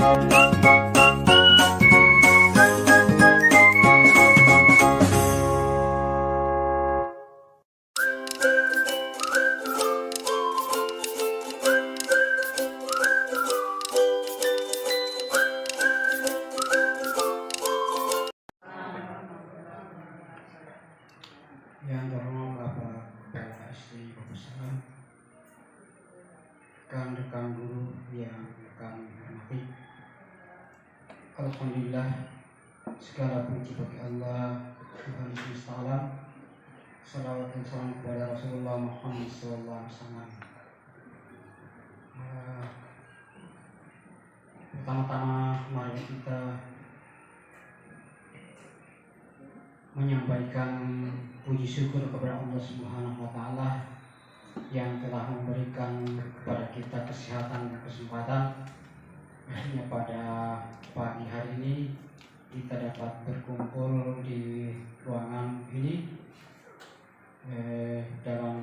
Yang terhormat Bapak PLSD Bapak Salam, rekan-rekan guru yang kami hormati. Alhamdulillah, segala puji bagi Allah Tuhan semesta alam. Salawat dan salam kepada Rasulullah Muhammad SAW. Pertama-tama mari kita menyampaikan puji syukur kepada Allah Subhanahu wa taala yang telah memberikan kepada kita kesehatan dan kesempatan. Akhirnya pada pagi hari ini kita dapat berkumpul di ruangan ini dalam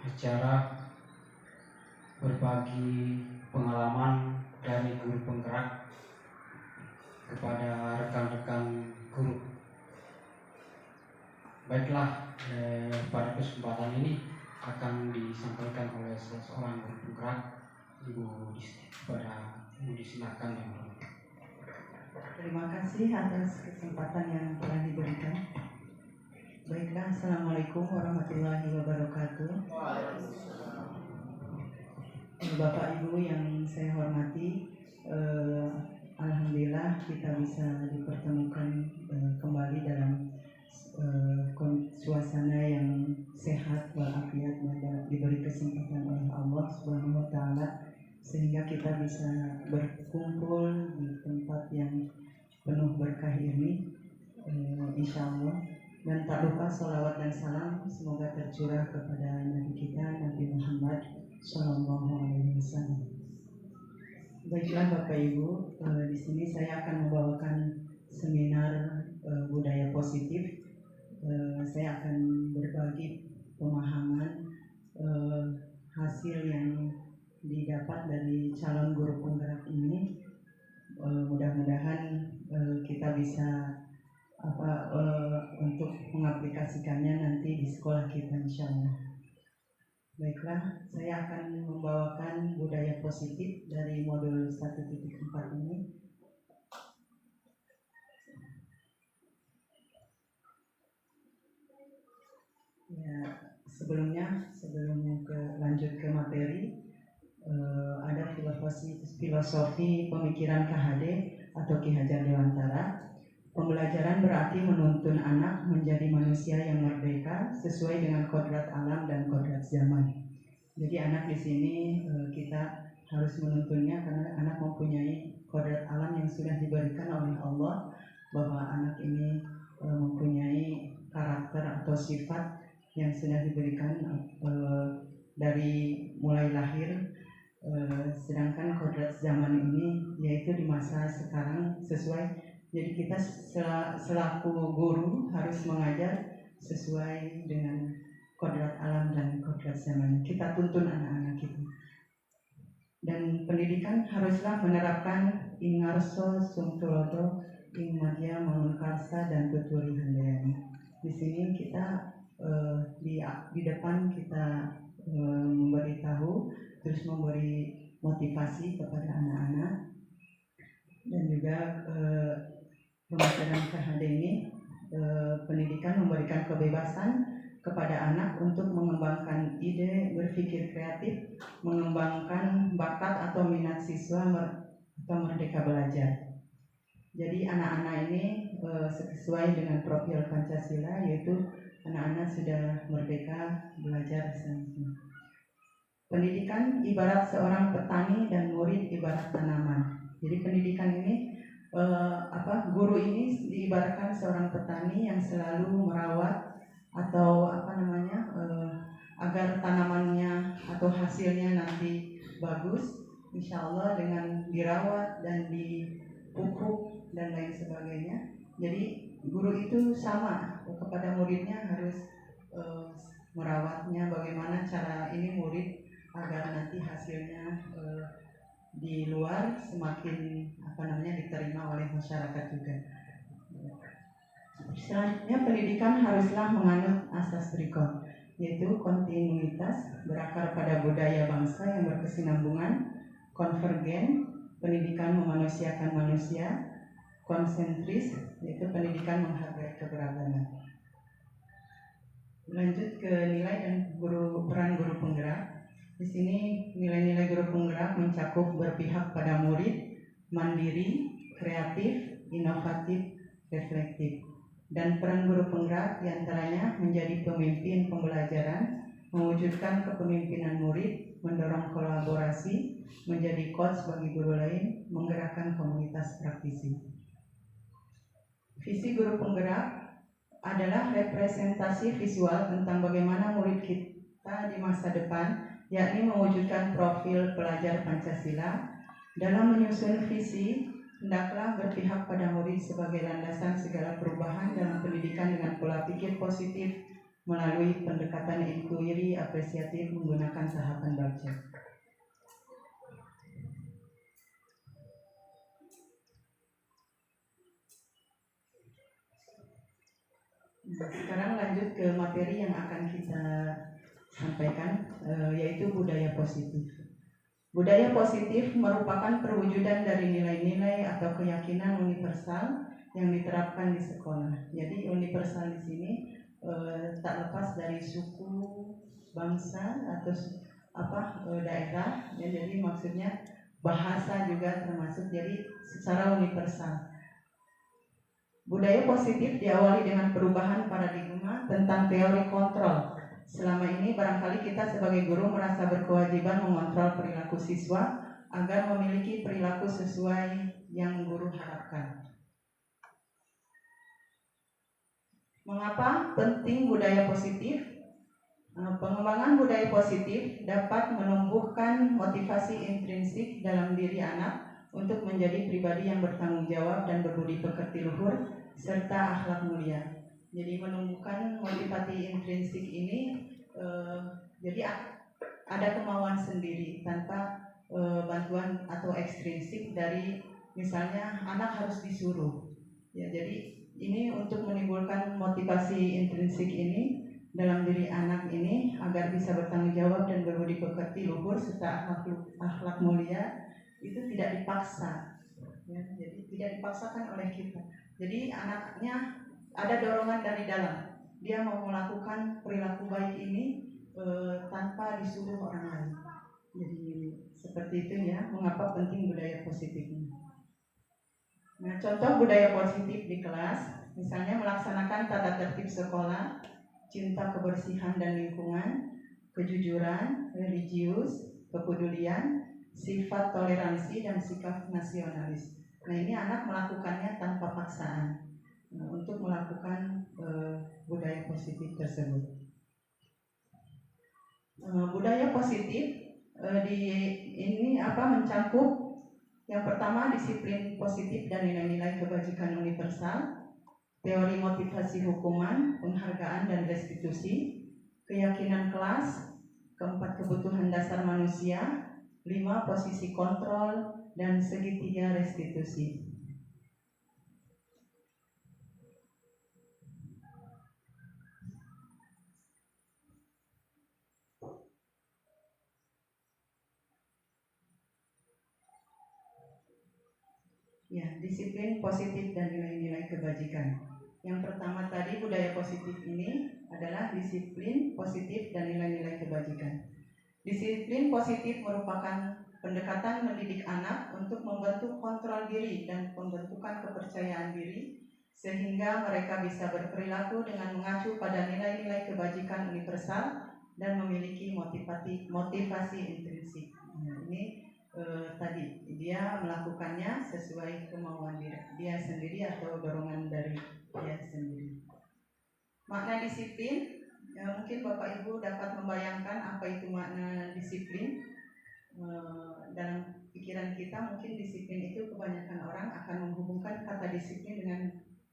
acara berbagi pengalaman dari guru penggerak kepada rekan-rekan guru. Baiklah, pada kesempatan ini akan disampaikan oleh seorang guru penggerak, Ibu Disti. Pada Ibu disilakan yang berikut. Terima kasih atas kesempatan yang telah diberikan. Baiklah, Assalamualaikum warahmatullahi wabarakatuh. Bapak Ibu yang saya hormati, alhamdulillah kita bisa dipertemukan kembali dalam suasana yang sehat walafiat dan diberi kesempatan oleh Allah Subhanahu wa taala sehingga kita bisa berkumpul di tempat yang penuh berkah ini, insyaallah. Dan tak lupa salawat dan salam semoga tercurah kepada Nabi kita Nabi Muhammad Sallallahu Alaihi Wasallam. Baiklah Bapak Ibu, di sini saya akan membawakan seminar budaya positif. Saya akan berbagi pemahaman hasil yang didapat dari calon guru penggerak ini. Mudah-mudahan kita bisa untuk mengaplikasikannya nanti di sekolah kita insyaallah. Baiklah, saya akan membawakan budaya positif dari modul 1.4 ini. Ya, sebelum lanjut ke materi, ada filosofi pemikiran KHD atau Ki Hajar Dewantara. Pembelajaran berarti menuntun anak menjadi manusia yang merdeka sesuai dengan kodrat alam dan kodrat zaman. Jadi anak di sini kita harus menuntunnya karena anak mempunyai kodrat alam yang sudah diberikan oleh Allah, bahwa anak ini mempunyai karakter atau sifat yang sudah diberikan dari mulai lahir. Sedangkan kodrat zaman ini yaitu di masa sekarang sesuai. Jadi kita selaku guru harus mengajar sesuai dengan kodrat alam dan kodrat zaman. Kita tuntun anak-anak kita. Dan pendidikan haruslah menerapkan ingarso sumtulodo ingmadya mangunkarsa dan tuturi handayani. Di sini kita di depan kita memberitahu, terus memberi motivasi kepada anak-anak, dan juga pemasaran KHD ini pendidikan memberikan kebebasan kepada anak untuk mengembangkan ide, berpikir kreatif, mengembangkan bakat atau minat siswa atau merdeka belajar. Jadi anak-anak ini sesuai dengan profil Pancasila, yaitu anak-anak sudah merdeka belajar selanjutnya. Pendidikan ibarat seorang petani dan murid ibarat tanaman. Jadi pendidikan ini guru ini diibaratkan seorang petani yang selalu merawat atau agar tanamannya atau hasilnya nanti bagus, insya Allah dengan dirawat dan dipupuk dan lain sebagainya. Jadi guru itu sama kepada muridnya, harus merawatnya, bagaimana cara ini murid agar nanti hasilnya di luar semakin diterima oleh masyarakat juga. Selanjutnya, pendidikan haruslah menganut asas berikut, yaitu kontinuitas berakar pada budaya bangsa yang berkesinambungan, konvergen, pendidikan memanusiakan manusia, konsentris, yaitu pendidikan menghargai keberagaman. Lanjut ke nilai dan peran guru penggerak. Di sini nilai-nilai guru penggerak mencakup berpihak pada murid, mandiri, kreatif, inovatif, reflektif. Dan peran guru penggerak diantaranya menjadi pemimpin pembelajaran, mewujudkan kepemimpinan murid, mendorong kolaborasi, menjadi coach bagi guru lain, menggerakkan komunitas praktisi. Visi guru penggerak adalah representasi visual tentang bagaimana murid kita di masa depan, yakni mewujudkan profil pelajar Pancasila. Dalam menyusun visi, hendaklah berpihak pada murid sebagai landasan segala perubahan dalam pendidikan dengan pola pikir positif melalui pendekatan inquiry apresiatif menggunakan tahapan baca. Sekarang lanjut ke materi yang akan kita sampaikan, yaitu budaya positif. Budaya positif merupakan perwujudan dari nilai-nilai atau keyakinan universal yang diterapkan di sekolah. Jadi universal di sini tak lepas dari suku, bangsa atau daerah. Ya, jadi maksudnya bahasa juga termasuk. Jadi secara universal. Budaya positif diawali dengan perubahan paradigma tentang teori kontrol. Selama ini barangkali kita sebagai guru merasa berkewajiban mengontrol perilaku siswa agar memiliki perilaku sesuai yang guru harapkan. Mengapa penting budaya positif? Pengembangan budaya positif dapat menumbuhkan motivasi intrinsik dalam diri anak untuk menjadi pribadi yang bertanggung jawab dan berbudi pekerti luhur serta akhlak mulia. Jadi menumbuhkan motivasi intrinsik ini, jadi ada kemauan sendiri tanpa bantuan atau ekstrinsik dari misalnya anak harus disuruh. Ya, jadi ini untuk menimbulkan motivasi intrinsik ini dalam diri anak ini agar bisa bertanggung jawab dan berbudi pekerti luhur serta akhlak mulia itu tidak dipaksa. Ya, jadi tidak dipaksakan oleh kita. Jadi anaknya ada dorongan dari dalam, dia mau melakukan perilaku baik ini tanpa disuruh orang lain. Jadi seperti itu ya, mengapa penting budaya positif ini. Nah, contoh budaya positif di kelas, misalnya melaksanakan tata tertib sekolah, cinta kebersihan dan lingkungan, kejujuran, religius, kepedulian, sifat toleransi dan sikap nasionalis. Nah, ini anak melakukannya tanpa paksaan. Untuk melakukan budaya positif tersebut. Budaya positif mencakup yang pertama disiplin positif dan nilai-nilai kebajikan universal, teori motivasi hukuman, penghargaan dan restitusi, keyakinan kelas, keempat kebutuhan dasar manusia, 5 posisi kontrol dan segitiga restitusi. Ya, disiplin positif dan nilai-nilai kebajikan. Yang pertama tadi budaya positif ini adalah disiplin positif dan nilai-nilai kebajikan. Disiplin positif merupakan pendekatan mendidik anak untuk membentuk kontrol diri dan pembentukan kepercayaan diri sehingga mereka bisa berperilaku dengan mengacu pada nilai-nilai kebajikan universal dan memiliki motivasi intrinsik. Nah, ini tadi dia melakukannya sesuai kemauan dia sendiri atau dorongan dari dia sendiri. Makna disiplin, mungkin Bapak Ibu dapat membayangkan apa itu makna disiplin. Dalam pikiran kita mungkin disiplin itu kebanyakan orang akan menghubungkan kata disiplin dengan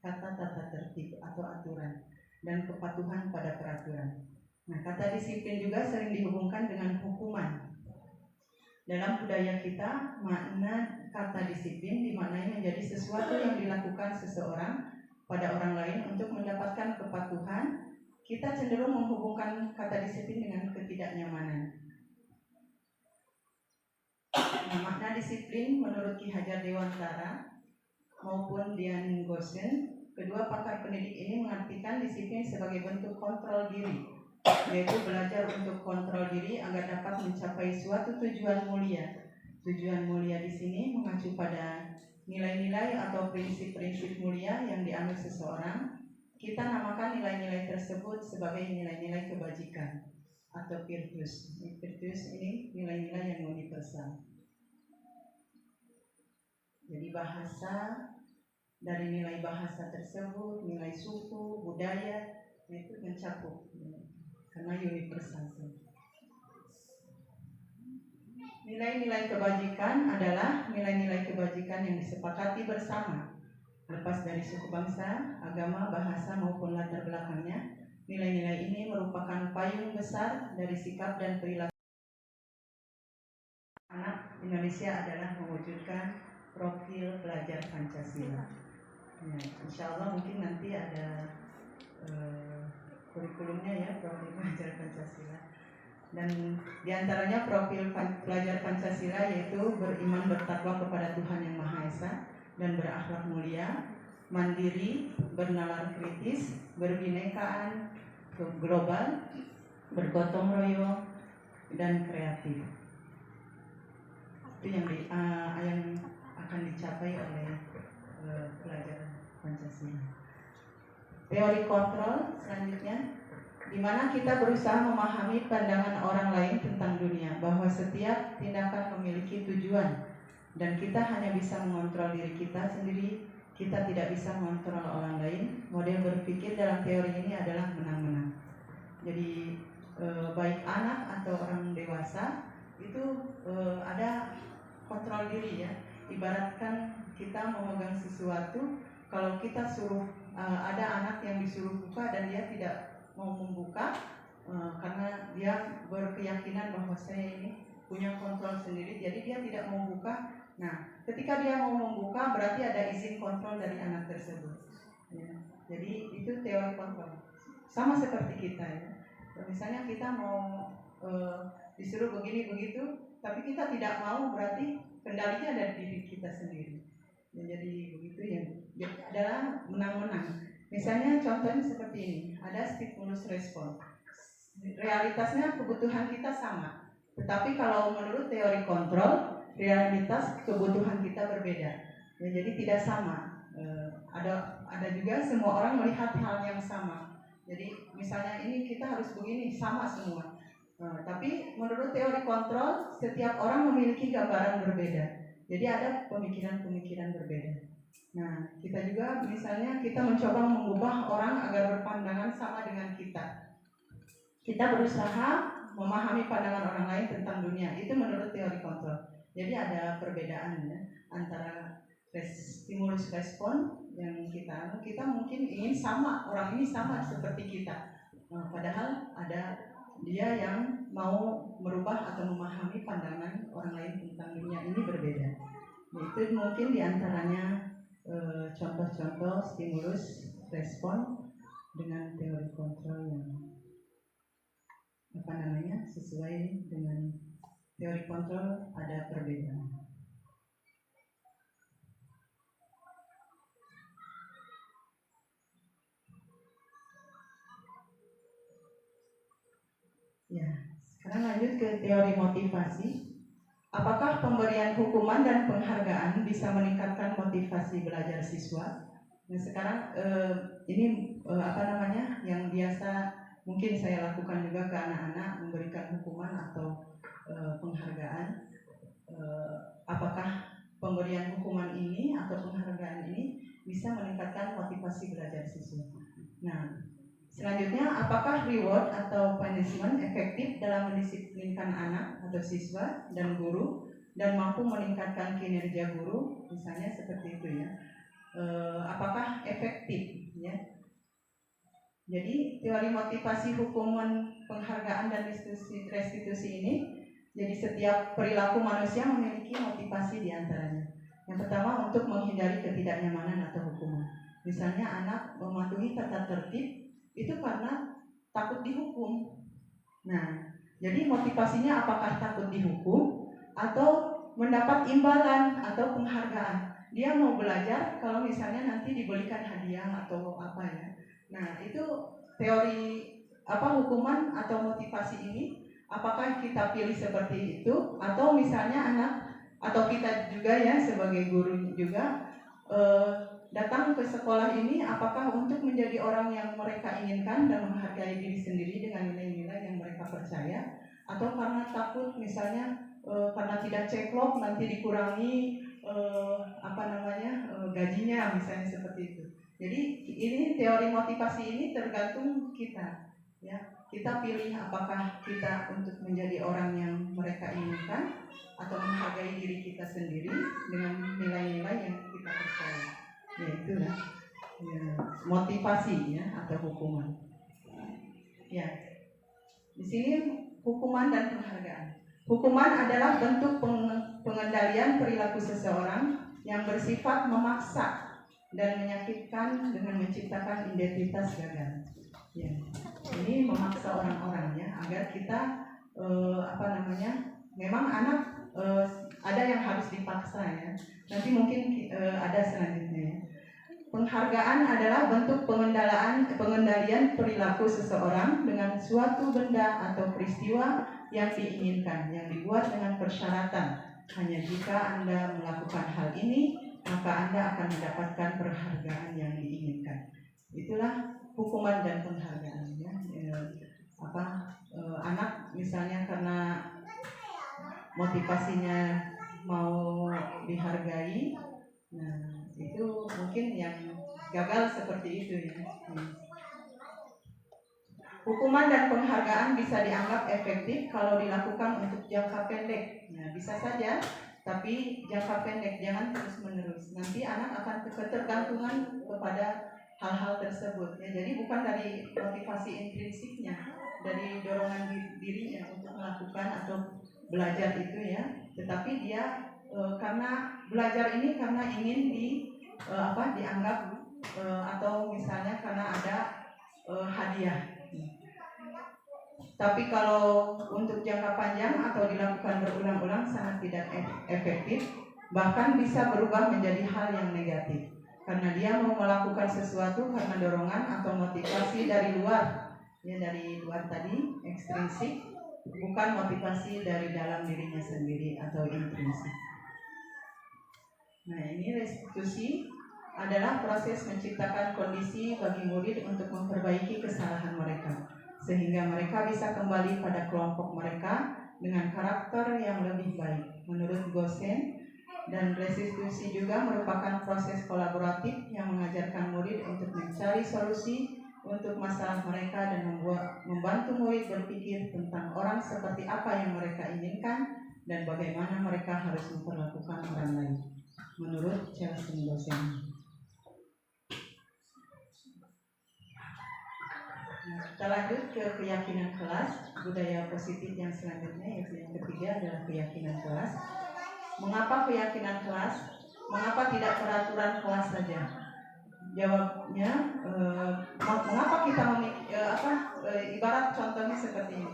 kata tata tertib atau aturan dan kepatuhan pada peraturan. Nah, kata disiplin juga sering dihubungkan dengan hukuman. Dalam budaya kita, makna kata disiplin dimaknai menjadi sesuatu yang dilakukan seseorang pada orang lain untuk mendapatkan kepatuhan. Kita cenderung menghubungkan kata disiplin dengan ketidaknyamanan. Nah, makna disiplin menurut Ki Hajar Dewantara maupun Dian Gosen, kedua pakar pendidik ini mengartikan disiplin sebagai bentuk kontrol diri, yaitu belajar untuk kontrol diri agar dapat mencapai suatu tujuan mulia. Tujuan mulia di sini mengacu pada nilai-nilai atau prinsip-prinsip mulia yang dianut seseorang. Kita namakan nilai-nilai tersebut sebagai nilai-nilai kebajikan atau virtues. Virtues ini nilai-nilai yang universal. Jadi bahasa, dari nilai bahasa tersebut, nilai suku, budaya, itu mencakup karena universal. Nilai-nilai kebajikan adalah nilai-nilai kebajikan yang disepakati bersama, lepas dari suku bangsa, agama, bahasa maupun latar belakangnya. Nilai-nilai ini merupakan payung besar dari sikap dan perilaku anak Indonesia adalah mewujudkan profil pelajar Pancasila. Ya, insya Allah mungkin nanti ada kurikulumnya ya, profil pelajar Pancasila. Dan diantaranya profil pelajar Pancasila yaitu beriman bertakwa kepada Tuhan Yang Maha Esa dan berakhlak mulia, mandiri, bernalar kritis, berbinekaan global, bergotong royong, dan kreatif. Itu yang akan dicapai oleh pelajar Pancasila. Teori kontrol selanjutnya, di mana kita berusaha memahami pandangan orang lain tentang dunia, bahwa setiap tindakan memiliki tujuan dan kita hanya bisa mengontrol diri kita sendiri, kita tidak bisa mengontrol orang lain. Model berpikir dalam teori ini adalah menang-menang. Jadi baik anak atau orang dewasa itu ada kontrol diri ya. Ibaratkan kita memegang sesuatu, kalau kita suruh ada anak yang disuruh buka dan dia tidak mau membuka karena dia berkeyakinan bahwa saya ini punya kontrol sendiri, jadi dia tidak mau buka. Nah, ketika dia mau membuka berarti ada izin kontrol dari anak tersebut. Ya. Jadi itu teori kontrol. Sama seperti kita ya. Misalnya kita mau disuruh begini begitu, tapi kita tidak mau, berarti kendalinya ada di diri kita sendiri. Ya, jadi begitu ya. Jadi adalah menang-menang. Misalnya contohnya seperti ini, ada stimulus respon. Realitasnya kebutuhan kita sama, tetapi kalau menurut teori kontrol, realitas kebutuhan kita berbeda. Ya, jadi tidak sama. Ada juga semua orang melihat hal yang sama. Jadi misalnya ini kita harus begini, sama semua. Tapi menurut teori kontrol, setiap orang memiliki gambaran berbeda. Jadi ada pemikiran-pemikiran berbeda. Nah, kita juga misalnya kita mencoba mengubah orang agar berpandangan sama dengan kita. Kita berusaha memahami pandangan orang lain tentang dunia. Itu menurut teori kontrol. Jadi ada perbedaan ya antara stimulus respon yang kita mungkin ingin sama, orang ini sama seperti kita. Padahal ada dia yang mau merubah atau memahami pandangan orang lain tentang dunia ini berbeda. Itu mungkin diantaranya contoh-contoh stimulus respon dengan teori kontrol yang sesuai dengan teori kontrol ada perbedaan. Ya, sekarang lanjut ke teori motivasi. Apakah pemberian hukuman dan penghargaan bisa meningkatkan motivasi belajar siswa? Nah, sekarang yang biasa mungkin saya lakukan juga ke anak-anak, memberikan hukuman atau penghargaan. Apakah pemberian hukuman ini atau penghargaan ini bisa meningkatkan motivasi belajar siswa? Nah, selanjutnya, apakah reward atau punishment efektif dalam mendisiplinkan anak atau siswa dan guru dan mampu meningkatkan kinerja guru, misalnya seperti itu ya. Apakah efektif ya? Jadi teori motivasi, hukuman, penghargaan dan restitusi ini Jadi setiap perilaku manusia memiliki motivasi di antaranya. Yang pertama untuk menghindari ketidaknyamanan atau hukuman. Misalnya anak mematuhi tata tertib itu karena takut dihukum. Nah, jadi motivasinya apakah takut dihukum atau mendapat imbalan atau penghargaan. Dia mau belajar kalau misalnya nanti diberikan hadiah atau apa ya. Nah, itu teori hukuman atau motivasi ini, apakah kita pilih seperti itu atau misalnya anak atau kita juga ya sebagai guru juga datang ke sekolah ini apakah untuk menjadi orang yang mereka inginkan dan menghargai diri sendiri dengan nilai-nilai yang mereka percaya, atau karena takut misalnya karena tidak ceklok nanti dikurangi gajinya misalnya seperti itu. Jadi ini teori motivasi ini tergantung kita ya. Kita pilih apakah kita untuk menjadi orang yang mereka inginkan atau menghargai diri kita sendiri dengan nilai-nilai yang kita percaya. Ya itulah ya, motivasi ya atau hukuman. Ya. Di sini hukuman dan penghargaan. Hukuman adalah bentuk pengendalian perilaku seseorang yang bersifat memaksa dan menyakitkan dengan menciptakan identitas gagal. Ya, ini memaksa orang-orang ya agar kita memang anak ada yang harus dipaksa ya. Nanti mungkin ada selanjutnya ya. Penghargaan adalah bentuk pengendalian perilaku seseorang dengan suatu benda atau peristiwa yang diinginkan, yang dibuat dengan persyaratan. Hanya jika Anda melakukan hal ini, maka Anda akan mendapatkan penghargaan yang diinginkan. Itulah hukuman dan penghargaan ya. Anak misalnya karena motivasinya mau dihargai, nah itu mungkin yang gagal seperti itu ya. Hukuman dan penghargaan bisa dianggap efektif kalau dilakukan untuk jangka pendek. Nah, bisa saja, tapi jangka pendek, jangan terus-menerus. Nanti anak akan ketergantungan kepada hal-hal tersebut. Ya, jadi bukan dari motivasi intrinsiknya, dari dorongan dirinya untuk melakukan atau belajar itu ya, tetapi dia karena belajar ini karena ingin dianggap atau misalnya karena ada hadiah. Tapi kalau untuk jangka panjang atau dilakukan berulang-ulang sangat tidak efektif, bahkan bisa berubah menjadi hal yang negatif. Karena dia mau melakukan sesuatu karena dorongan atau motivasi dari luar, ya dari luar tadi, ekstrinsik, bukan motivasi dari dalam dirinya sendiri atau intrinsik. Nah, ini restitusi adalah proses menciptakan kondisi bagi murid untuk memperbaiki kesalahan mereka, sehingga mereka bisa kembali pada kelompok mereka dengan karakter yang lebih baik. Menurut Gosen, dan restitusi juga merupakan proses kolaboratif yang mengajarkan murid untuk mencari solusi untuk masalah mereka dan membantu murid berpikir tentang orang seperti apa yang mereka inginkan dan bagaimana mereka harus memperlakukan orang lain. Menurut Chelsea Gosen. Kita lanjut ke keyakinan kelas, budaya positif yang selanjutnya, yaitu yang ketiga adalah keyakinan kelas. Mengapa keyakinan kelas? Mengapa tidak peraturan kelas saja? Jawabnya, mengapa kita memiliki ibarat contohnya seperti ini.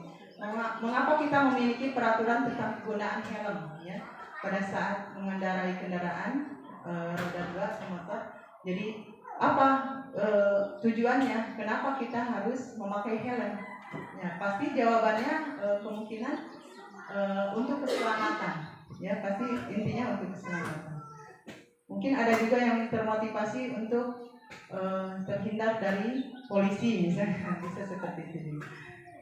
Mengapa kita memiliki peraturan tentang penggunaan helm ya pada saat mengendarai kendaraan roda 2 atau motor? Jadi apa tujuannya? Kenapa kita harus memakai helm? Ya, pasti jawabannya kemungkinan untuk keselamatan. Ya, pasti intinya untuk keselamatan. Mungkin ada juga yang termotivasi untuk terhindar dari polisi misalnya, bisa seperti itu.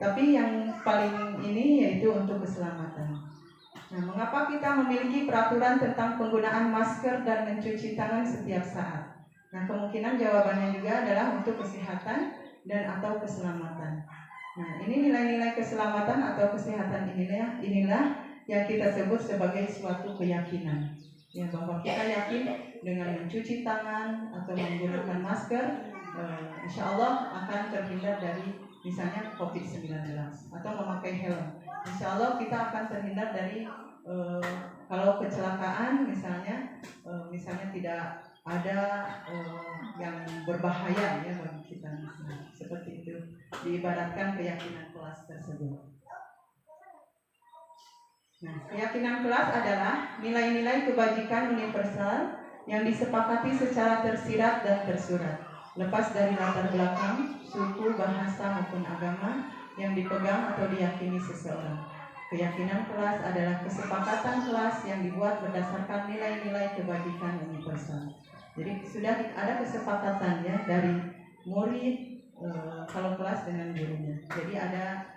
Tapi yang paling ini yaitu untuk keselamatan. Nah, mengapa kita memiliki peraturan tentang penggunaan masker dan mencuci tangan setiap saat? Nah, kemungkinan jawabannya juga adalah untuk kesehatan dan atau keselamatan. Nah, ini nilai-nilai keselamatan atau kesehatan inilah yang kita sebut sebagai suatu keyakinan. Ya, bahwa kita yakin dengan mencuci tangan atau menggunakan masker, insya Allah akan terhindar dari misalnya COVID-19 atau memakai helm. Insya Allah kita akan terhindar dari kalau kecelakaan misalnya tidak ada yang berbahaya ya bagi kita, seperti itu diibaratkan keyakinan kelas tersebut. Nah, keyakinan kelas adalah nilai-nilai kebajikan universal yang disepakati secara tersirat dan tersurat, lepas dari latar belakang, suku, bahasa maupun agama yang dipegang atau diyakini seseorang. Keyakinan kelas adalah kesepakatan kelas yang dibuat berdasarkan nilai-nilai kebajikan universal. Jadi sudah ada kesepakatan ya dari murid kalau kelas dengan gurunya. Jadi ada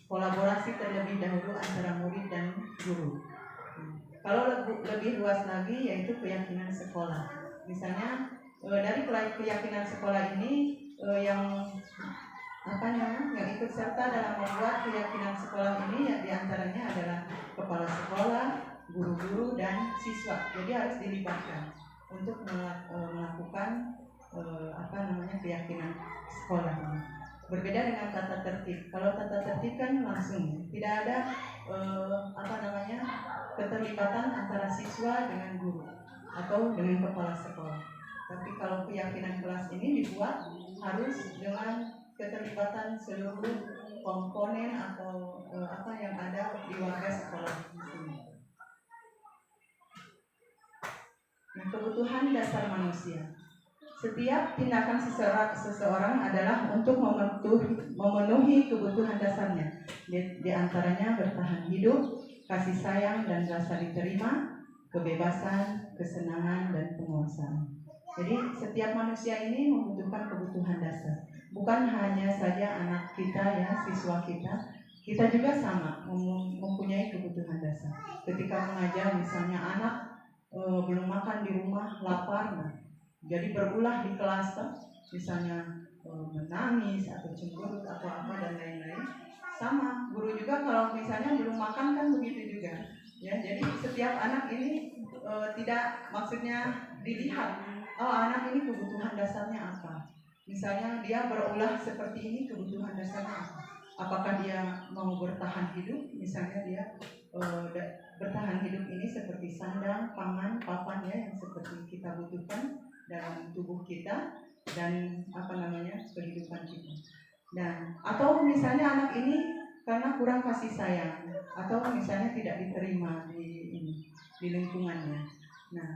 kolaborasi terlebih dahulu antara murid dan guru. Kalau lebih luas lagi yaitu keyakinan sekolah. Misalnya dari keyakinan sekolah ini yang ikut serta dalam membuat keyakinan sekolah ini ya diantaranya adalah kepala sekolah, guru-guru dan siswa. Jadi harus dilibatkan untuk melakukan keyakinan sekolah ini. Berbeda dengan tata tertib. Kalau tata tertib kan langsung, tidak ada keterlibatan antara siswa dengan guru atau dengan kepala sekolah. Tapi kalau keyakinan kelas ini dibuat harus dengan keterlibatan seluruh komponen atau yang ada di warga sekolah di sini. Nah, kebutuhan dasar manusia. Setiap tindakan seseorang adalah untuk memenuhi kebutuhan dasarnya. Di antaranya bertahan hidup, kasih sayang dan rasa diterima, kebebasan, kesenangan dan penguasaan. Jadi setiap manusia ini membutuhkan kebutuhan dasar. Bukan hanya saja anak kita ya, siswa kita juga sama mempunyai kebutuhan dasar. Ketika mengajar misalnya anak belum makan di rumah, lapar, jadi berulah di kelas, misalnya menangis atau cemburu atau apa dan lain-lain. Sama, guru juga kalau misalnya belum makan kan begitu juga. Ya, jadi setiap anak ini tidak maksudnya dilihat, anak ini kebutuhan dasarnya apa. Misalnya dia berulah seperti ini, kebutuhan dasarnya apa? Apakah dia mau bertahan hidup? Misalnya dia bertahan hidup ini seperti sandang, pangan, papan ya yang seperti kita butuhkan dalam tubuh kita dan kehidupan kita. Dan atau misalnya anak ini karena kurang kasih sayang atau misalnya tidak diterima di lingkungannya. Nah,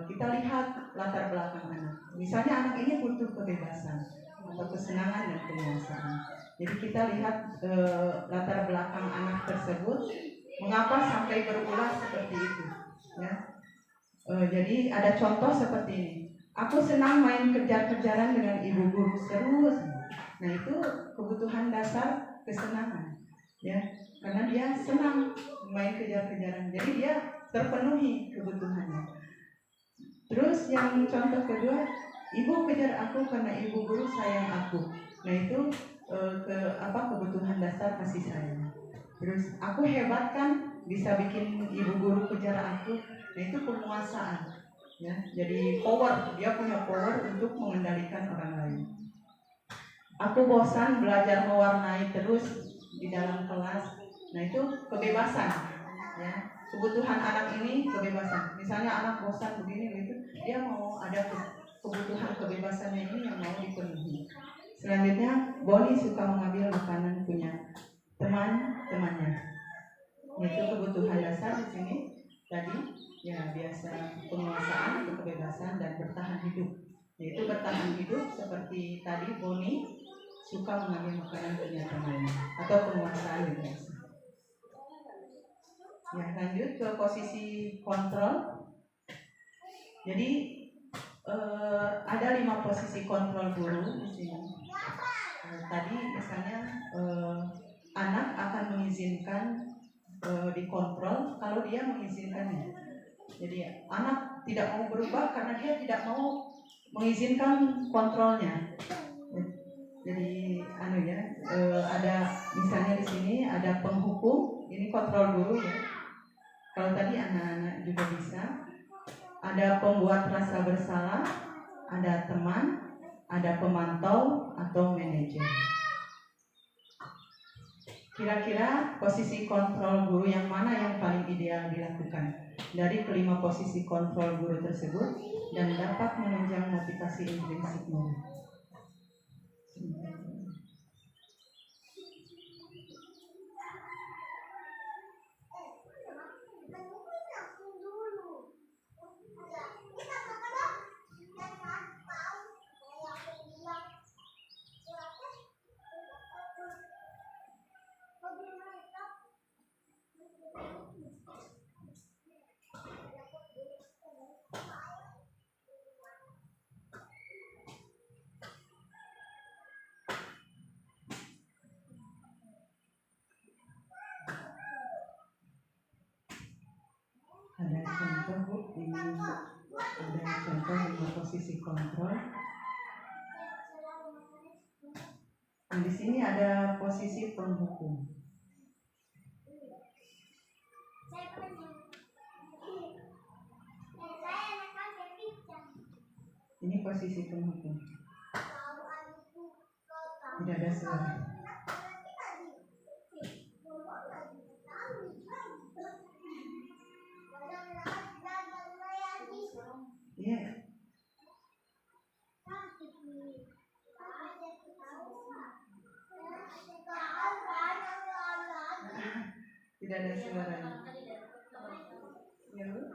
kita lihat latar belakang anak. Misalnya anak ini butuh kebebasan atau kesenangan dan penguasaan. Jadi kita lihat latar belakang anak tersebut, mengapa sampai berulah seperti itu. Ya. Jadi ada contoh seperti ini. Aku senang main kejar-kejaran dengan ibu guru terus. Nah itu kebutuhan dasar kesenangan. Ya, karena dia senang main kejar-kejaran. Jadi dia terpenuhi kebutuhannya. Terus yang contoh kedua, ibu kejar aku karena ibu guru sayang aku. Nah itu kebutuhan dasar kasih sayang. Terus aku hebat kan, bisa bikin ibu guru kejar aku. Nah itu penguasaan. Ya, jadi power, dia punya power untuk mengendalikan orang lain. Aku bosan belajar mewarnai terus di dalam kelas. Nah itu kebebasan. Ya, kebutuhan anak ini kebebasan. Misalnya anak bosan begini gitu, dia mau ada kebutuhan kebebasannya ini yang mau dipenuhi. Selanjutnya, Bonnie suka mengambil makanan punya teman-temannya. Itu kebutuhan dasar di sini tadi ya biasa penguasaan atau kebebasan dan bertahan hidup. Yaitu bertahan hidup seperti tadi Bonnie suka mengambil makanan punya temannya atau penguasaan biasa. Ya, lanjut ke posisi kontrol. Jadi ada 5 posisi kontrol guru di sini. Tadi misalnya anak akan mengizinkan dikontrol kalau dia mengizinkannya. Jadi anak tidak mau berubah karena dia tidak mau mengizinkan kontrolnya. Jadi ada misalnya di sini ada penghukum, ini kontrol guru ya. Kalau tadi anak-anak juga bisa. Ada pembuat rasa bersalah, ada teman, ada pemantau atau manajer. Kira-kira posisi kontrol guru yang mana yang paling ideal dilakukan dari kelima posisi kontrol guru tersebut dan dapat menunjang motivasi intrinsik murid? Ada contoh Bu, ini ada contoh lima posisi kontrol. Di sini ada posisi penghukum. Ini posisi penghukum. Tidak ada suara. Iya. Tidak ada suaranya. Ya, Bu.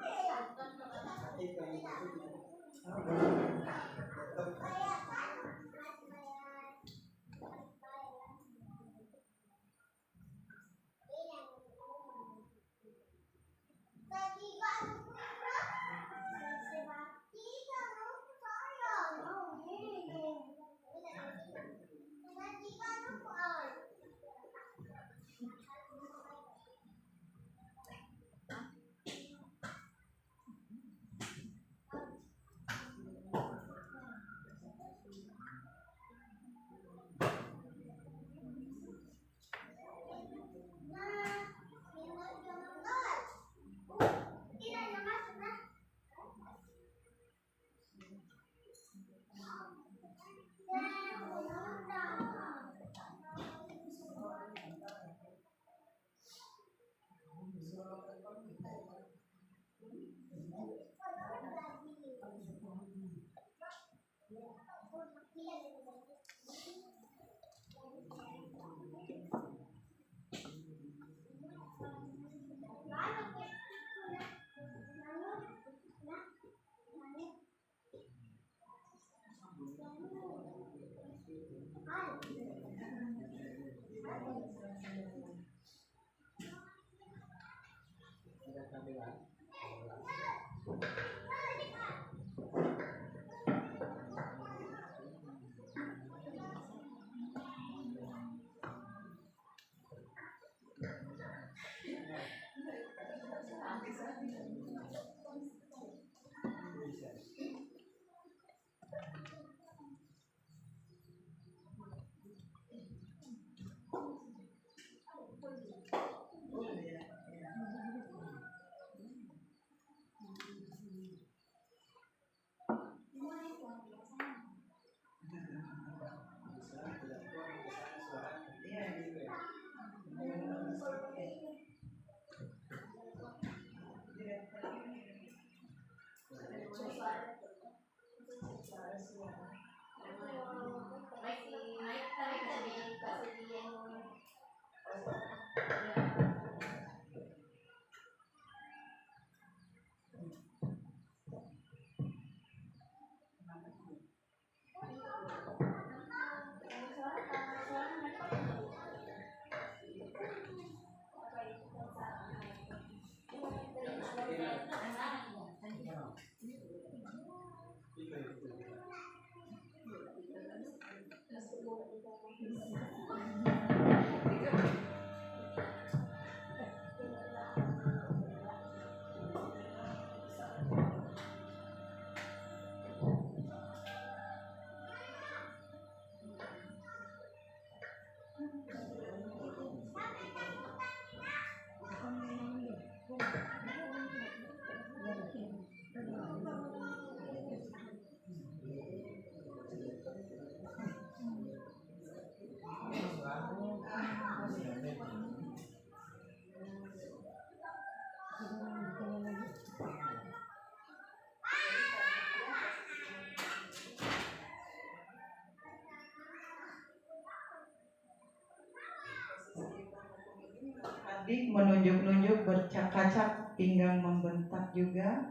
Hardik menunjuk-nunjuk, bercak-cak, pinggang membentak juga.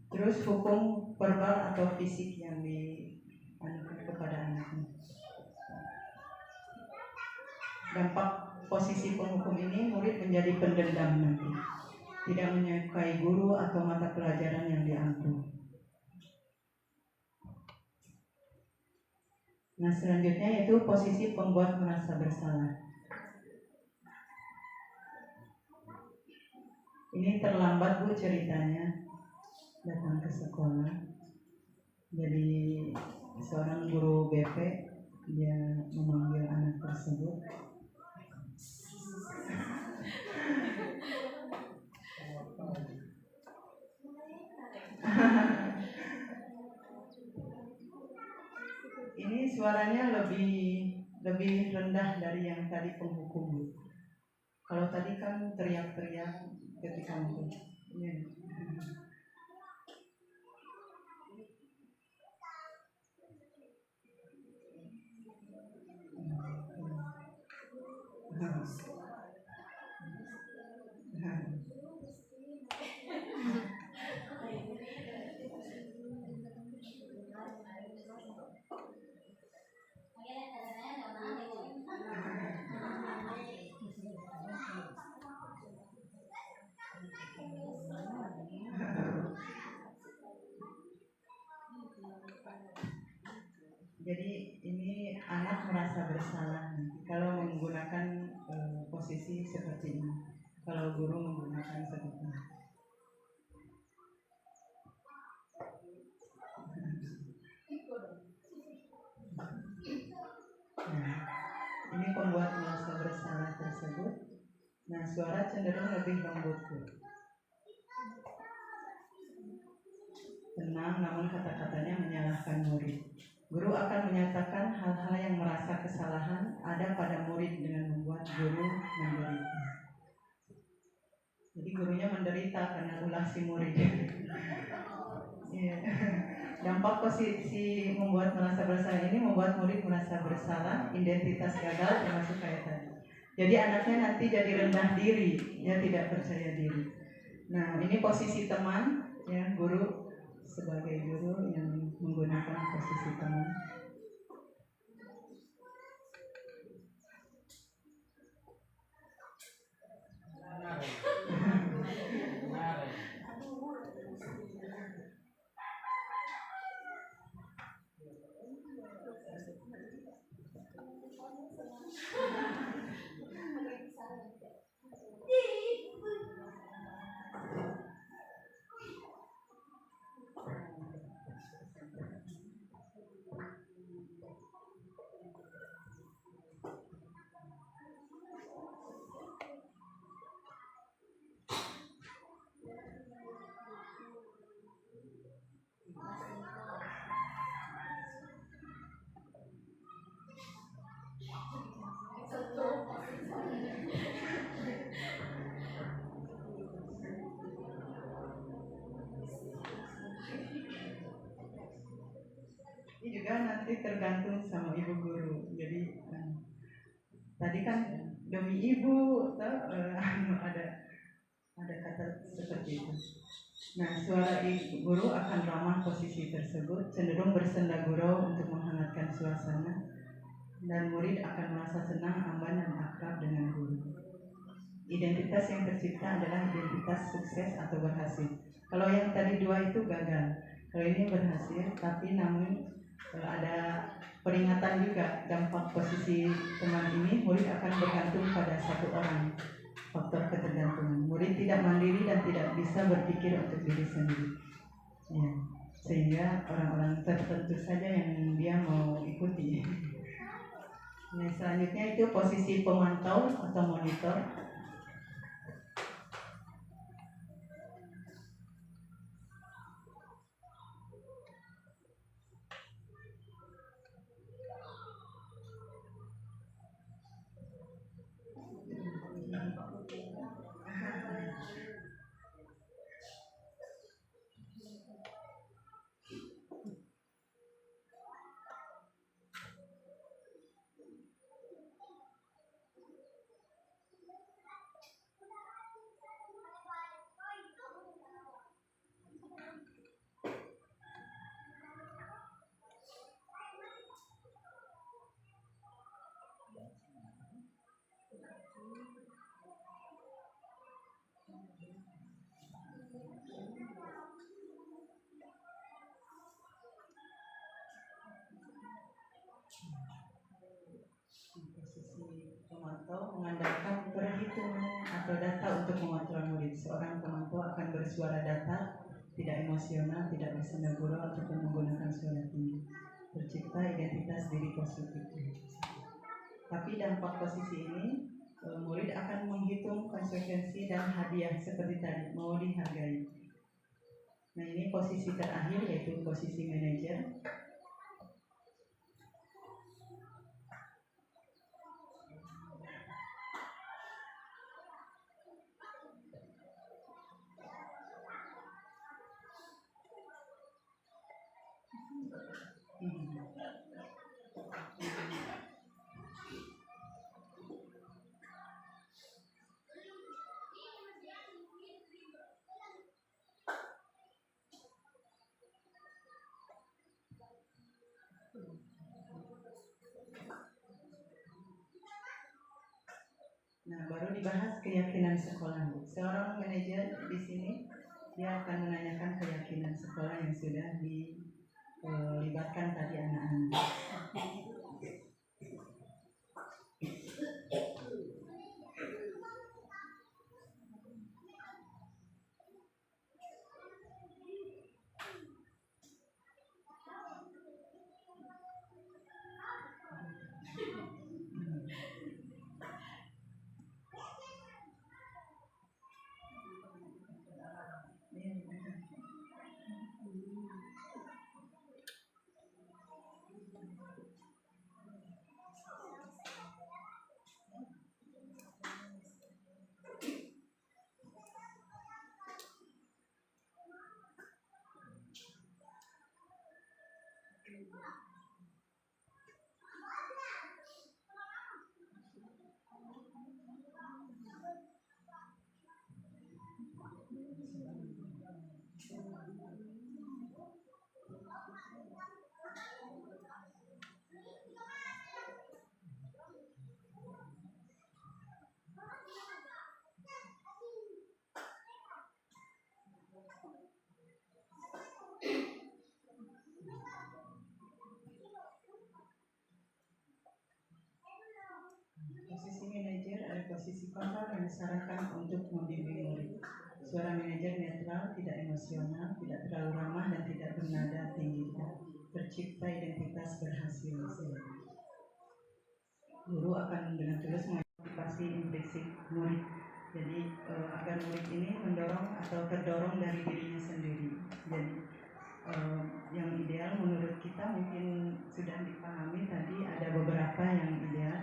Terus hukum verbal atau fisik yang dianukan kepada anaknya. Dampak posisi penghukum ini, murid menjadi pendendam nanti, tidak menyukai guru atau mata pelajaran yang diampu. Nah, selanjutnya yaitu posisi pembuat merasa bersalah. Ini terlambat Bu ceritanya, datang ke sekolah. Jadi seorang guru BP, dia memanggil anak tersebut. Ini suaranya lebih rendah dari yang tadi penghukum. Kalau tadi kan teriak-teriak ketika itu. Ya. Jadi ini anak merasa bersalah kalau menggunakan posisi seperti ini. Kalau guru menggunakan seperti ini. Nah, ini pembuat merasa bersalah tersebut. Nah, suara cenderung lebih lembut. Tenang, namun kata-katanya menyalahkan murid. Guru akan menyatakan hal-hal yang merasa kesalahan ada pada murid dengan membuat guru menderita. Jadi gurunya menderita karena ulah si murid. Yeah. Dampak posisi membuat merasa bersalah ini membuat murid merasa bersalah, identitas gagal termasuk kayak tadi. Jadi anaknya nanti jadi rendah diri, ya tidak percaya diri. Nah, ini posisi teman, ya guru sebagai guru yang menggunakan posisi teman. Ini juga nanti tergantung sama ibu guru. Jadi tadi kan demi ibu, ada kata seperti itu. Nah, suara ibu guru akan ramah posisi tersebut, cenderung bersenda gurau untuk menghangatkan suasana, dan murid akan merasa senang, aman, dan akrab dengan guru. Identitas yang tercipta adalah identitas sukses atau berhasil. Kalau yang tadi dua itu gagal, kalau ini berhasil, tapi namun ada peringatan juga. Dampak posisi teman ini, murid akan bergantung pada satu orang. Faktor ketergantungan, murid tidak mandiri dan tidak bisa berpikir untuk diri sendiri, ya, sehingga orang-orang tertentu saja yang dia mau ikuti. Nah, selanjutnya itu posisi pemantau atau monitor. menghitung atau data untuk mengontrol murid. Seorang pemantau akan bersuara datar, tidak emosional, tidak bersenda gurau ataupun menggunakan suara tinggi. Tercipta identitas diri positif. Tapi dampak posisi ini, murid akan menghitung konsekuensi dan hadiah seperti tadi, mau dihargai. Nah, ini posisi terakhir yaitu posisi manajer. Nah, baru dibahas keyakinan sekolah. Seorang manajer di sini dia akan menanyakan keyakinan sekolah yang sudah dilibatkan tadi anak-anak. Posisi manajer adalah posisi kontrol yang disarankan untuk membimbing murid. Suara manajer netral, tidak emosional, tidak terlalu ramah dan tidak bernada tinggi. Tercipta identitas berhasil. Guru akan dengan tulus mengaktifasi implisit murid. Jadi agar murid ini mendorong atau terdorong dari dirinya sendiri. Jadi yang ideal menurut kita mungkin sudah dipahami tadi ada beberapa yang ideal.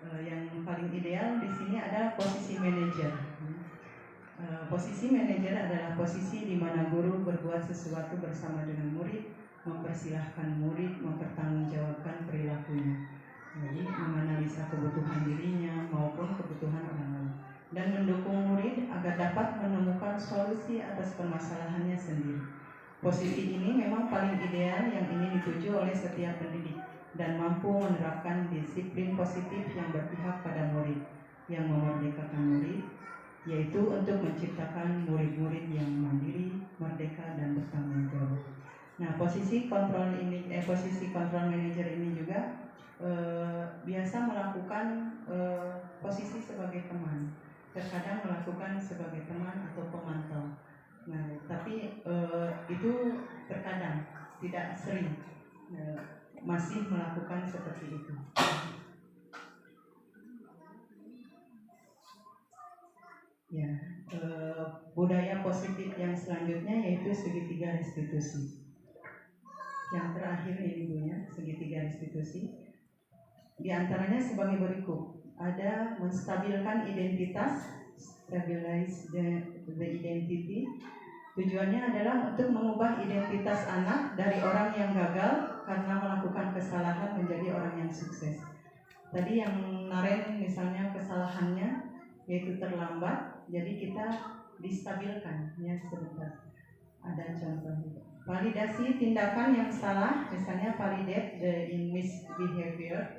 Yang paling ideal di sini adalah posisi manajer. Posisi manajer adalah posisi di mana guru berbuat sesuatu bersama dengan murid, mempersilahkan murid mempertanggungjawabkan perilakunya. Jadi menganalisa kebutuhan dirinya maupun kebutuhan orang lain dan mendukung murid agar dapat menemukan solusi atas permasalahannya sendiri. Posisi ini memang paling ideal yang ingin dituju oleh setiap pendidik dan mampu menerapkan disiplin positif yang berpihak pada murid, yang memerdekakan murid, yaitu untuk menciptakan murid-murid yang mandiri, merdeka dan bertanggung jawab. Nah, posisi kontrol manajer ini juga biasa melakukan posisi sebagai teman, terkadang melakukan sebagai teman atau pemantau. Nah, tapi itu terkadang, tidak sering masih melakukan seperti itu. Ya, budaya positif yang selanjutnya yaitu segitiga restitusi. Yang terakhir ini Bu ya, segitiga restitusi. Di antaranya sebagai berikut. Ada menstabilkan identitas, stabilize the identity. Tujuannya adalah untuk mengubah identitas anak dari orang yang gagal karena melakukan kesalahan menjadi orang yang sukses. Tadi yang Naren misalnya kesalahannya yaitu terlambat, jadi kita distabilkan ya sebentar. Ada contohnya. Validasi tindakan yang salah, misalnya validate the misbehavior,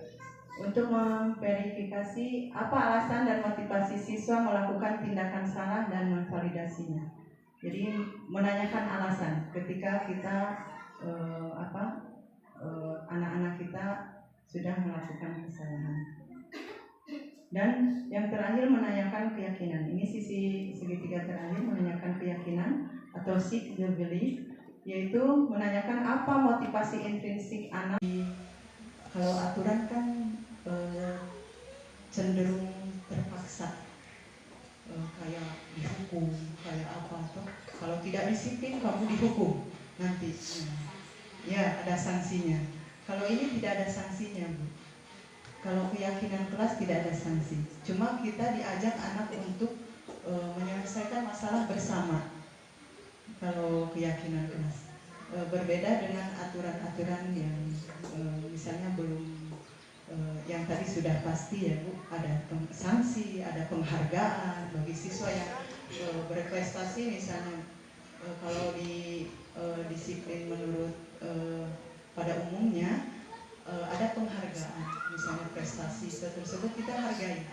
untuk memverifikasi apa alasan dan motivasi siswa melakukan tindakan salah dan memvalidasinya. Jadi menanyakan alasan ketika kita anak-anak kita sudah melakukan kesalahan. Dan yang terakhir menanyakan keyakinan. Ini sisi segitiga terakhir, menanyakan keyakinan atau seek the belief, yaitu menanyakan apa motivasi intrinsik anak. Kalau aturan kan cenderung terpaksa, kayak dihukum, kayak apa tuh. Kalau tidak disiplin kamu dihukum nanti. Ya, ada sanksinya. Kalau ini tidak ada sanksinya, Bu. Kalau keyakinan kelas tidak ada sanksi. Cuma kita diajak anak untuk menyelesaikan masalah bersama. Kalau keyakinan kelas berbeda dengan aturan-aturan yang misalnya belum yang tadi sudah pasti ya Bu, ada sanksi, ada penghargaan bagi siswa yang berprestasi misalnya. Kalau di disiplin menurut pada umumnya ada penghargaan, misalnya prestasi tersebut kita hargai.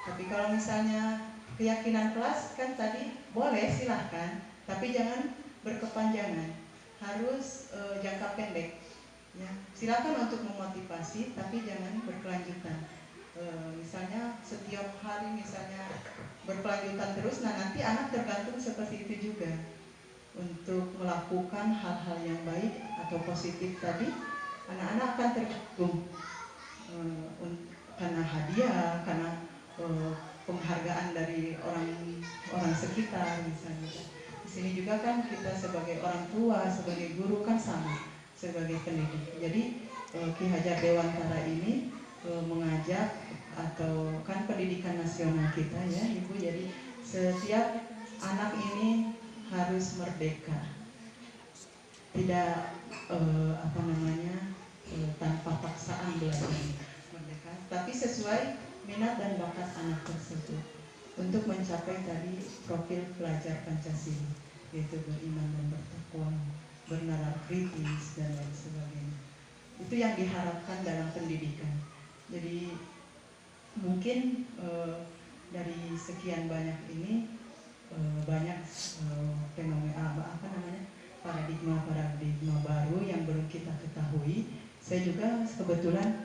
Tapi kalau misalnya keyakinan kelas kan tadi boleh silahkan, tapi jangan berkepanjangan, harus jangka pendek. Ya, silakan untuk memotivasi, tapi jangan berkelanjutan. Misalnya setiap hari misalnya berkelanjutan terus, nah nanti anak tergantung seperti itu juga untuk melakukan hal-hal yang baik atau positif tadi. Anak-anak akan tergantung karena hadiah, karena penghargaan dari orang sekitar misalnya. Di sini juga kan kita sebagai orang tua, sebagai guru kan sama, sebagai pendidik. Jadi Ki Hajar Dewantara ini mengajak, atau kan pendidikan nasional kita ya Ibu, jadi setiap anak ini harus merdeka, tidak tanpa paksaan belajar merdeka, tapi sesuai minat dan bakat anak tersebut untuk mencapai tadi profil pelajar Pancasila, yaitu beriman dan bertakwa, bernalar kritis dan lain sebagainya. Itu yang diharapkan dalam pendidikan. Jadi mungkin dari sekian banyak ini banyak fenomena paradigma baru yang belum kita ketahui. Saya juga kebetulan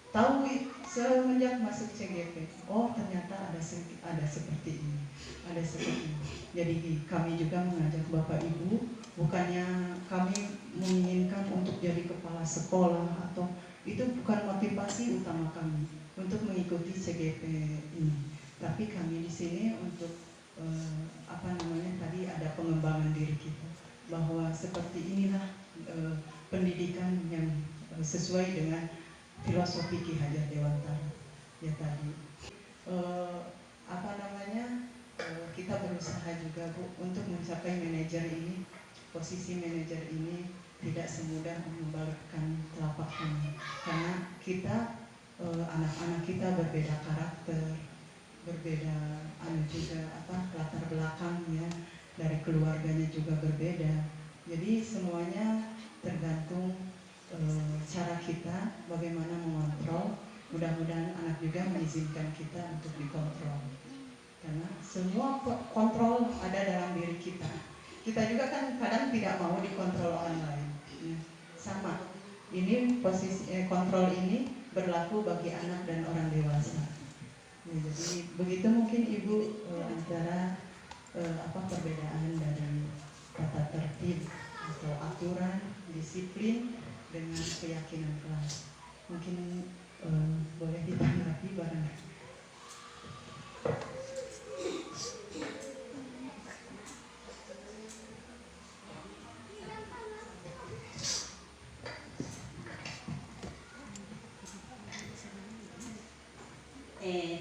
tahu semenjak masuk CGP, oh ternyata ada seperti ini, ada seperti ini. Jadi kami juga mengajak Bapak Ibu, bukannya kami menginginkan untuk jadi kepala sekolah, atau itu bukan motivasi utama kami untuk mengikuti CGP ini. Tapi kami di sini untuk tadi ada pengembangan diri kita, bahwa seperti inilah pendidikan yang sesuai dengan filosofi Ki Hajar Dewantara ya tadi. Kita berusaha juga Bu untuk mencapai manajer ini. Posisi manajer ini tidak semudah membalikkan telapak tangan, karena kita anak-anak kita berbeda karakter, berbeda latar belakangnya, dari keluarganya juga berbeda. Jadi semuanya tergantung cara kita bagaimana mengontrol. Mudah-mudahan anak juga mengizinkan kita untuk dikontrol, karena semua kontrol ada dalam diri kita. Kita juga kan kadang tidak mau dikontrol orang lain. Sama, ini posisi kontrol ini berlaku bagi anak dan orang dewasa. Jadi begitu mungkin Ibu antara perbedaan dari tata tertib atau aturan, disiplin dengan keyakinan kelas. Mungkin boleh ditanggapi barangkali.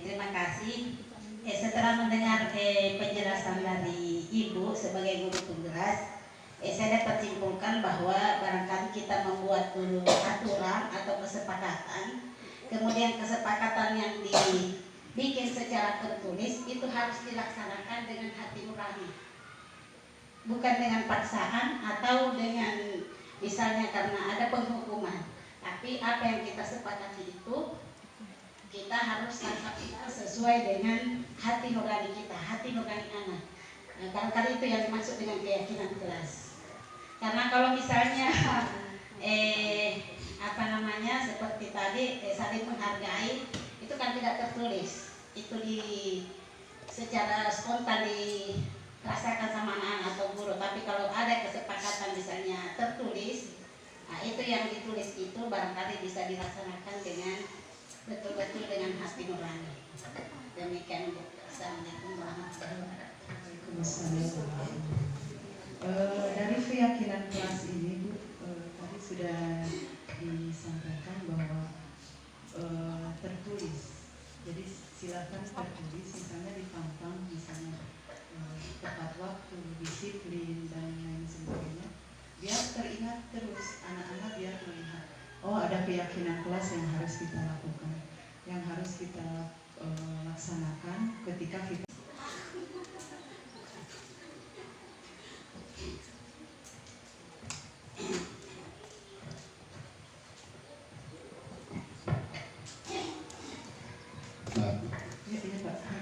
Terima kasih. Setelah mendengar penjelasan dari Ibu sebagai guru tugas, saya dapat simpulkan bahwa barangkali kita membuat dulu aturan atau kesepakatan, kemudian kesepakatan yang dibikin secara tertulis itu harus dilaksanakan dengan hati nurani, bukan dengan paksaan atau dengan misalnya karena ada penghukuman. Tapi apa yang kita sepakati itu kita harus sesuai dengan hati nurani kita, hati nurani anak. Barangkali itu yang dimaksud dengan keyakinan kelas. Karena kalau misalnya seperti tadi saling menghargai, itu kan tidak tertulis itu secara spontan dirasakan sama anak-anak atau guru. Tapi kalau ada kesepakatan misalnya tertulis, nah itu yang ditulis itu barangkali bisa dilaksanakan dengan betul-betul dengan hati nurani. Demikian Bu. Assalamualaikum warahmatullahi wabarakatuh. Dari keyakinan kelas ini Bu, tadi sudah disampaikan bahwa tertulis. Jadi silakan tertulis, misalnya di pampang, misalnya tepat waktu, disiplin dan lain sebagainya. Biar teringat terus, anak-anak biar melihat, oh ada keyakinan kelas yang harus kita lakukan, yang harus kita laksanakan ketika kita.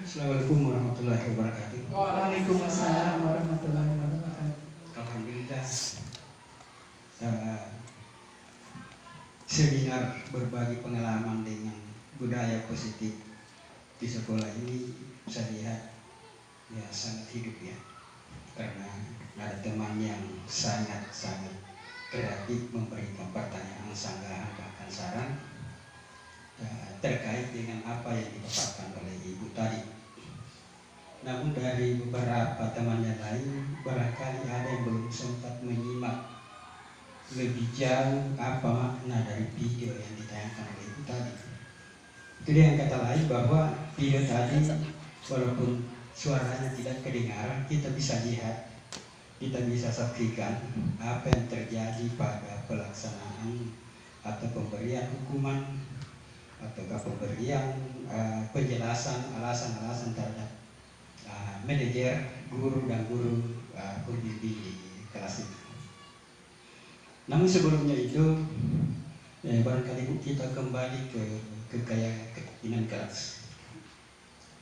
Assalamualaikum warahmatullahi wabarakatuh. Waalaikumsalam warahmatullahi wabarakatuh. Alhamdulillah, seminar berbagi pengalaman dengan budaya positif di sekolah ini saya lihat ya sangat hidup ya, karena ada teman yang sangat-sangat kreatif memberikan pertanyaan, sanggahan, bahkan saran terkait dengan apa yang dipaparkan oleh Ibu tadi. Namun dari beberapa teman yang lain barangkali ada yang belum sempat menyimak lebih jauh apa makna dari video yang ditayangkan oleh Ibu tadi. Jadi yang kata lain bahwa video tadi walaupun suaranya tidak kedengaran, kita bisa lihat, kita bisa saksikan apa yang terjadi pada pelaksanaan atau pemberian hukuman ataukah pemberian penjelasan alasan-alasan terhadap manajer, guru dan guru pembimbing di kelas itu. Namun sebelumnya itu barangkali kita kembali ke keyakinan kelas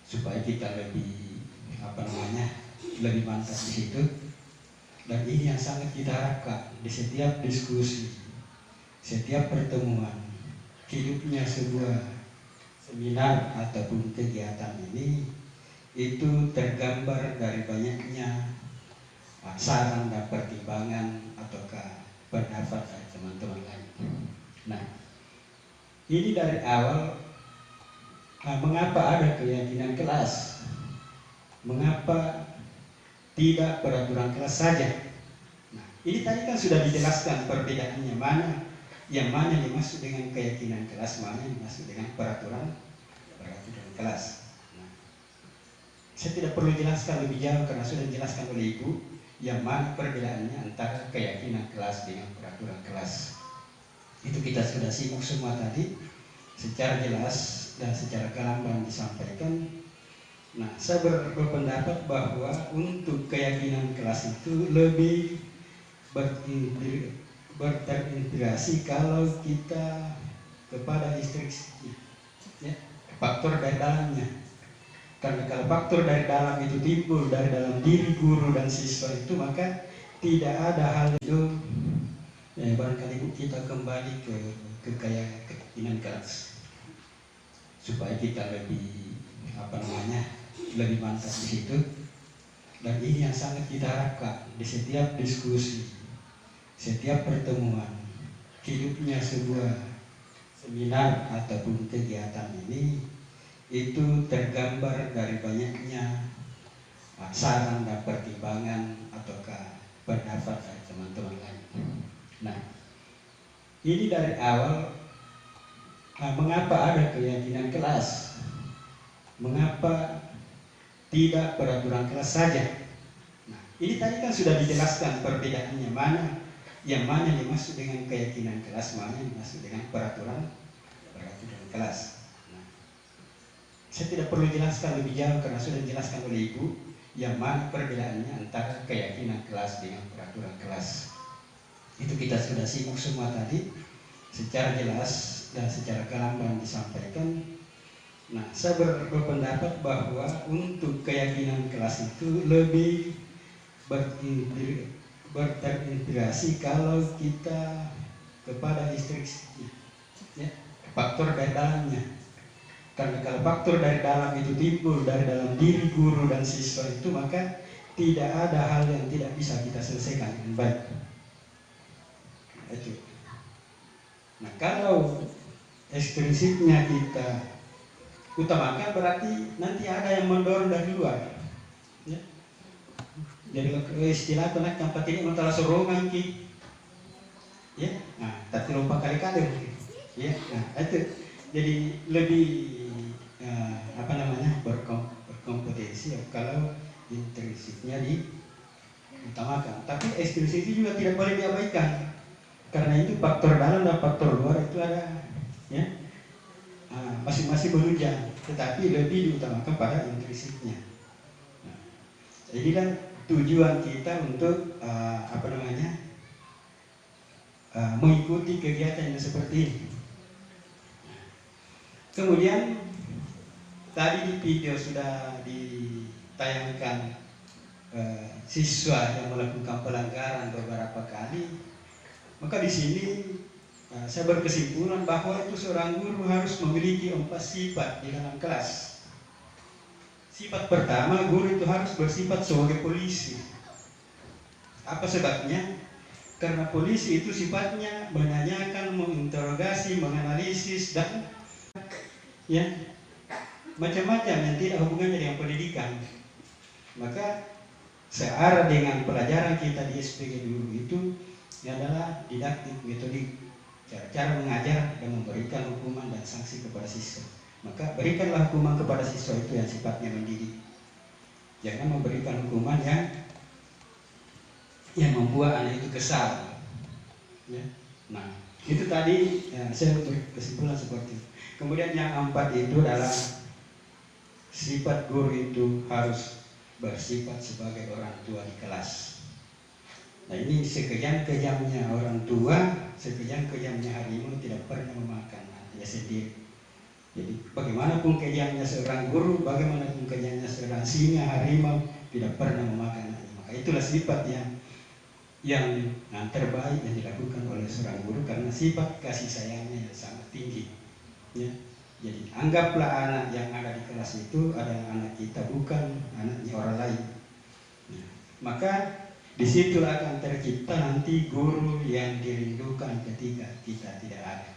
supaya kita lebih lebih mantap di situ. Dan ini yang sangat kita harapkan di setiap diskusi, setiap pertemuan, hidupnya sebuah seminar ataupun kegiatan ini itu tergambar dari banyaknya saran dan pertimbangan ataukah pendapat dari teman-teman lain. Nah, ini dari awal mengapa ada keyakinan kelas, mengapa tidak peraturan kelas saja. Nah, ini tadi kan sudah dijelaskan perbedaannya, yang mana dimaksud dengan keyakinan kelas, mana yang dimaksud dengan peraturan kelas. Nah, saya tidak perlu jelaskan lebih jauh karena sudah dijelaskan oleh Ibu yang mana perbedaannya antara keyakinan kelas dengan peraturan kelas. Itu kita sudah simak semua tadi secara jelas dan secara gamblang disampaikan. Nah, saya berpendapat bahwa untuk keyakinan kelas itu lebih berterintegrasi kalau kita kepada instruksi ya, faktor dari dalamnya. Karena kalau faktor dari dalam itu timbul dari dalam diri guru dan siswa itu, maka tidak ada hal itu barangkali kita kembali ke keyakinan kelas supaya kita lebih lebih mantap di situ. Dan ini yang sangat kita harapkan di setiap diskusi, setiap pertemuan, hidupnya sebuah seminar ataupun kegiatan ini itu tergambar dari banyaknya saran dan pertimbangan ataukah pendapat dari teman-teman lain. Nah, ini dari awal mengapa ada keyakinan kelas, mengapa tidak peraturan kelas saja. Nah, ini tadi kan sudah dijelaskan perbedaannya, yang mana dimaksud dengan keyakinan kelas, mana yang dimaksud dengan peraturan kelas. Nah, saya tidak perlu jelaskan lebih jauh karena sudah dijelaskan oleh Ibu yang mana perbedaannya antara keyakinan kelas dengan peraturan kelas. Itu kita sudah simak semua tadi secara jelas dan secara gamblang disampaikan. Nah, saya berpendapat bahwa untuk keyakinan kelas itu lebih berterintegrasi kalau kita kepada instruksi ya, faktor dari dalamnya. Karena kalau faktor dari dalam itu timbul dari dalam diri guru dan siswa itu, maka tidak ada hal yang tidak bisa kita selesaikan dengan baik. Nah, itu. Nah, kalau ekstrinsipnya kita utamakan, berarti nanti ada yang mendorong dari luar. Ya. Jadi istilah itu nak tempat ini mentala sorongan ki. Ya, nah, tapi lupa kali-kali mungkin. Ya, nah, itu. Jadi lebih berkompetensi ya, kalau intrinsipnya diutamakan. Tapi ekstrinsip juga tidak boleh diabaikan, karena itu faktor dalam dan faktor luar itu ada, ya, masing-masing menunjang, tetapi lebih diutamakan pada intrinsipnya. Nah, inilah tujuan kita untuk mengikuti kegiatan yang seperti ini. Kemudian tadi di video sudah ditayangkan siswa yang melakukan pelanggaran beberapa kali. Maka di sini saya berkesimpulan bahwa itu seorang guru harus memiliki 4 sifat di dalam kelas. Sifat pertama, guru itu harus bersifat sebagai polisi. Apa sebabnya? Karena polisi itu sifatnya menanyakan, menginterogasi, menganalisis, dan ya macam-macam yang tidak hubungannya dengan pendidikan. Maka searah dengan pelajaran kita di SPG dulu itu adalah didaktik, metodik, cara-cara mengajar dan memberikan hukuman dan sanksi kepada siswa. Maka berikanlah hukuman kepada siswa itu yang sifatnya mendidik. Jangan memberikan hukuman yang membuat anak itu kesal. Ya. Nah, itu tadi saya berkesimpulan seperti itu. Kemudian yang 4 itu adalah sifat guru itu harus bersifat sebagai orang tua di kelas. Nah, ini sekejam-kejamnya orang tua, sekejam-kejamnya harimau tidak pernah memakan anaknya sendiri. Jadi bagaimanapun kejamnya seorang guru, bagaimanapun kejamnya seorang singa, harimau, tidak pernah memakan anaknya. Maka itulah sifat yang terbaik yang dilakukan oleh seorang guru, karena sifat kasih sayangnya yang sangat tinggi. Ya. Jadi anggaplah anak yang ada di kelas itu adalah anak kita, bukan anaknya orang lain. Ya. Maka disitulah akan tercipta nanti guru yang dirindukan ketika kita tidak ada.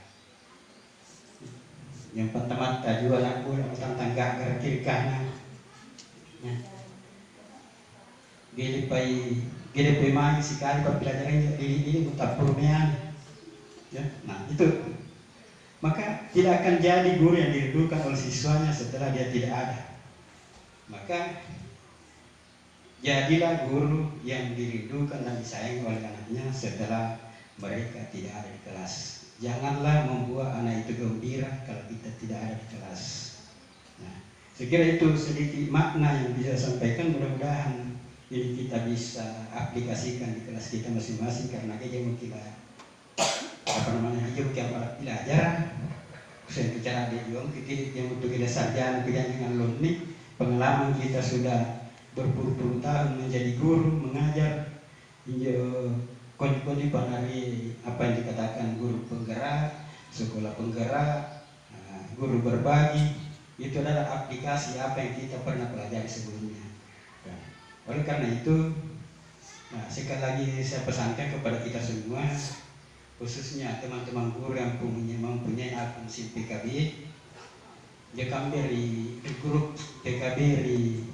Yang pertama tadi anak guru tentang gagar kiri kanan. Ya. Gede main sekali pembelajarannya ini mutapurmean. Ya. Nah, itu. Maka tidak akan jadi guru yang dirindukan oleh siswanya setelah dia tidak ada. Maka jadilah guru yang dirindukan dan disayangi oleh anaknya setelah mereka tidak ada di kelas. Janganlah membuat anak itu gembira kalau kita tidak ada di kelas. Nah, saya kira itu sedikit makna yang bisa sampaikan. Mudah-mudahan ini kita bisa aplikasikan di kelas kita masing-masing, karena dia mungkin hidup yang belajar saya bicara di Jong kita yang untuk kita sarjana dengan alumni, pengalaman kita sudah berpuluh-puluh tahun menjadi guru mengajar, koni-koni panari apa yang dikatakan guru penggerak, sekolah penggerak, guru berbagi, itu adalah aplikasi apa yang kita pernah pelajari sebelumnya. Oleh karena itu, sekali lagi saya pesankan kepada kita semua, khususnya teman-teman guru yang mempunyai akun SIM PKB, jangan dari grup PKB di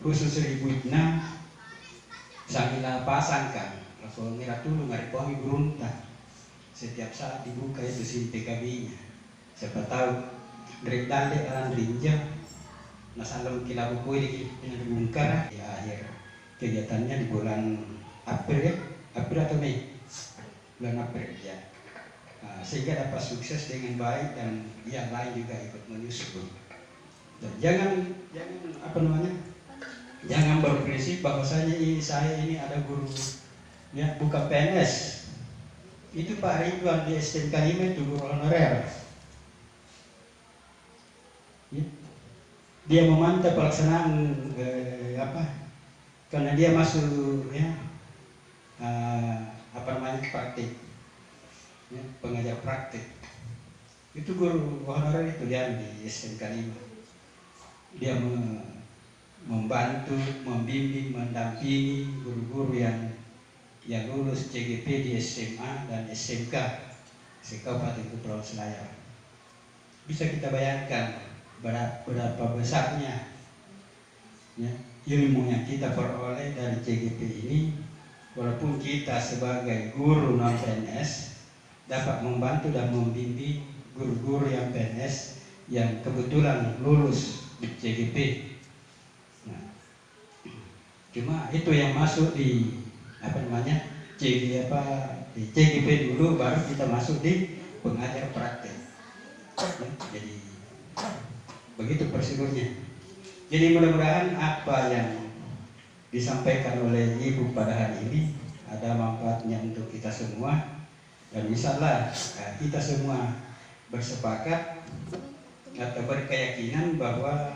khusus Ribuitna, sambil pasangkan, kalau ngira dulu ngaripongi gurunta, setiap saat dibuka itu SIM PKB-nya. Siapa tahu dari dalek alam rinjang, nasalong kilabu kue dengan bungkar di akhir kegiatannya di bulan April atau Mei. Bulan April ya, sehingga dapat sukses dengan baik dan yang lain juga ikut menyusul. Dan jangan berprinsip bahwasanya saya ini ada guru ya bukan PNS. Itu Pak Ridwan di STMK 5 itu guru honorer. Ya. Dia memantau pelaksanaan karena dia masuk ya praktik ya, pengajar praktik Itu guru honorer itu dia di SMK 5. Dia membantu, membimbing, mendampingi guru-guru yang lulus CGP di SMA dan SMK Kabupaten Kepulauan Selayar. Bisa kita bayangkan berapa besarnya ya, ilmu yang kita peroleh dari CGP ini, walaupun kita sebagai guru non PNS dapat membantu dan membimbing guru-guru yang PNS yang kebetulan lulus di CGP. Nah, cuma itu yang masuk di di CGP dulu, baru kita masuk di pengajar praktek. Jadi begitu prosedurnya. Jadi mudah-mudahan apa yang disampaikan oleh Ibu pada hari ini ada manfaatnya untuk kita semua, dan insyaallah kita semua bersepakat atau berkeyakinan bahwa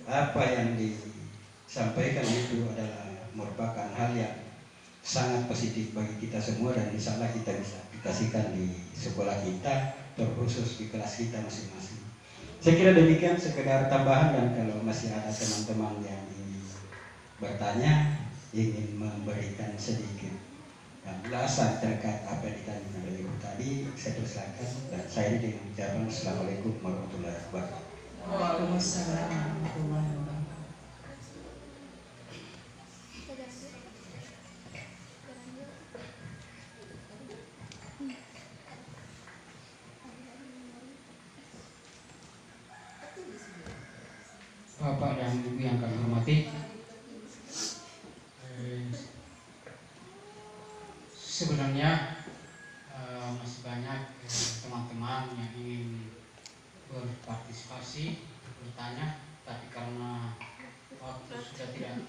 apa yang disampaikan itu adalah merupakan hal yang sangat positif bagi kita semua, dan insyaallah kita bisa aplikasikan di sekolah kita, terkhusus di kelas kita masing-masing. Saya kira demikian sekedar tambahan, dan kalau masih ada teman-teman yang ingin bertanya, ingin memberikan sedikit ulasan terkait apa yang ditanya oleh Ibu tadi, saya persilakan, dan saya dengan ucapan Assalamualaikum warahmatullahi wabarakatuh. Waalaikumsalam warahmatullahi wabarakatuh. Bapak dan Ibu yang kami hormati, sebenarnya masih banyak teman-teman yang ingin berpartisipasi, bertanya, tapi karena waktu sudah tidak